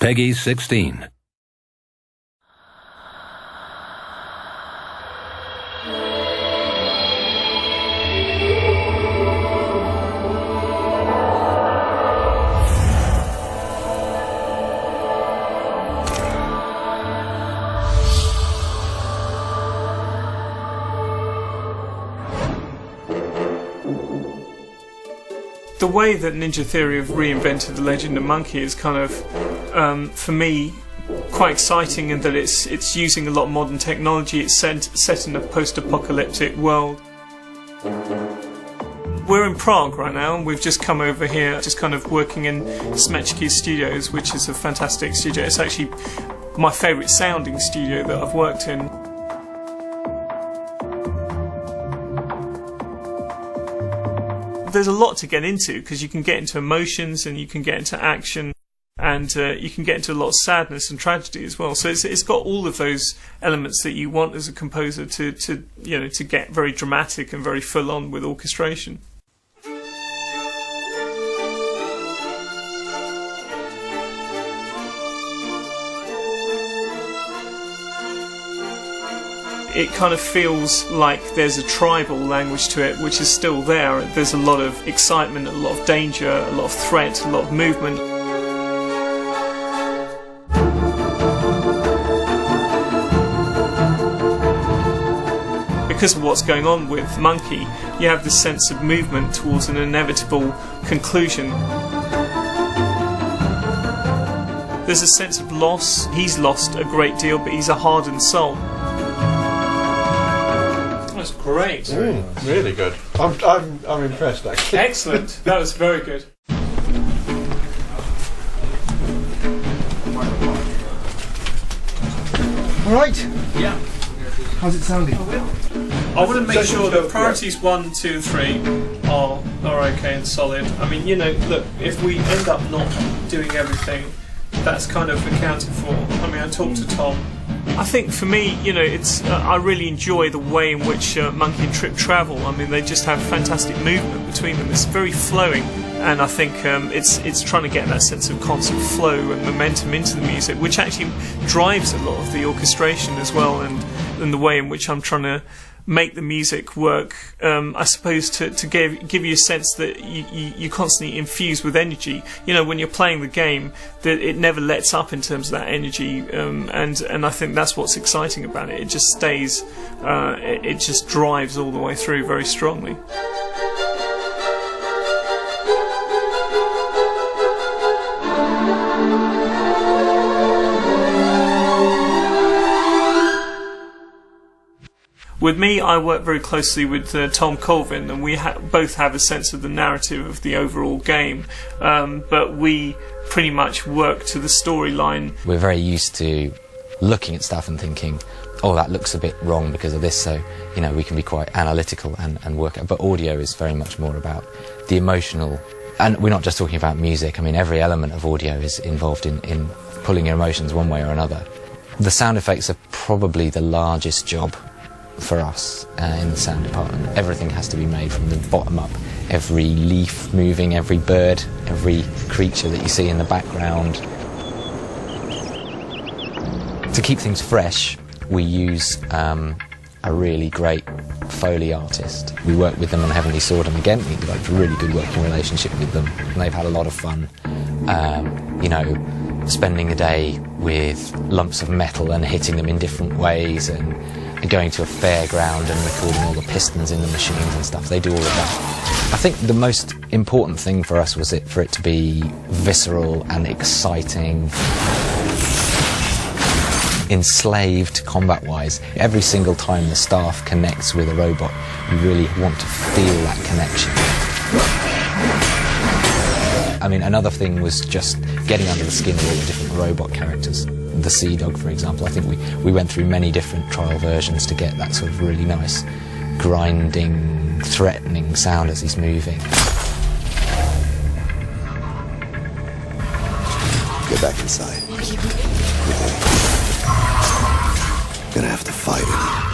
Peggy 16. The way that Ninja Theory have reinvented the Legend of Monkey is kind of, for me, quite exciting in that it's using a lot of modern technology. It's set in a post-apocalyptic world. We're in Prague right now, and we've just come over here, just kind of working in Smečky Studios, which is a fantastic studio. It's actually my favourite sounding studio that I've worked in. There's a lot to get into because you can get into emotions and you can get into action and you can get into a lot of sadness and tragedy as well. So it's got all of those elements that you want as a composer to get very dramatic and very full on with orchestration. It kind of feels like there's a tribal language to it, which is still there. There's a lot of excitement, a lot of danger, a lot of threat, a lot of movement. Because of what's going on with Monkey, you have this sense of movement towards an inevitable conclusion. There's a sense of loss. He's lost a great deal, but he's a hardened soul. That's great. Really good. I'm impressed, actually. Excellent. That was very good. All right. Yeah. How's it sounding? I want to make sure that priorities 1, 2, 3 are okay and solid. I mean, you know, look, if we end up not doing everything, that's kind of accounted for. I mean, I talked to Tom. I think for me, you know, it's I really enjoy the way in which Monkey and Trip travel. I mean, they just have fantastic movement between them. It's very flowing, and I think it's trying to get that sense of constant flow and momentum into the music, which actually drives a lot of the orchestration as well, and the way in which I'm trying to make the music work, I suppose, to give you a sense that you constantly infuse with energy. You know, when you're playing the game, that it never lets up in terms of that energy, and I think that's what's exciting about it. It just stays, it just drives all the way through very strongly. With me, I work very closely with Tom Colvin, and we both have a sense of the narrative of the overall game, but we pretty much work to the storyline. We're very used to looking at stuff and thinking, oh, that looks a bit wrong because of this, so, you know, we can be quite analytical and work out. But audio is very much more about the emotional, and we're not just talking about music. I mean, every element of audio is involved in pulling your emotions one way or another. The sound effects are probably the largest job for us in the sound department. Everything has to be made from the bottom up. Every leaf moving, every bird, every creature that you see in the background. To keep things fresh, we use a really great Foley artist. We work with them on Heavenly Sword, and again, we developed a really good working relationship with them. And they've had a lot of fun, you know, spending a day with lumps of metal and hitting them in different ways, and going to a fairground and recording all the pistons in the machines and stuff. They do all of that. I think the most important thing for us was for it to be visceral and exciting, enslaved combat-wise. Every single time the staff connects with a robot, you really want to feel that connection. I mean, another thing was just getting under the skin of all the different robot characters. The Sea Dog, for example, I think we went through many different trial versions to get that sort of really nice, grinding, threatening sound as he's moving. Get back inside. You're gonna have to fight it.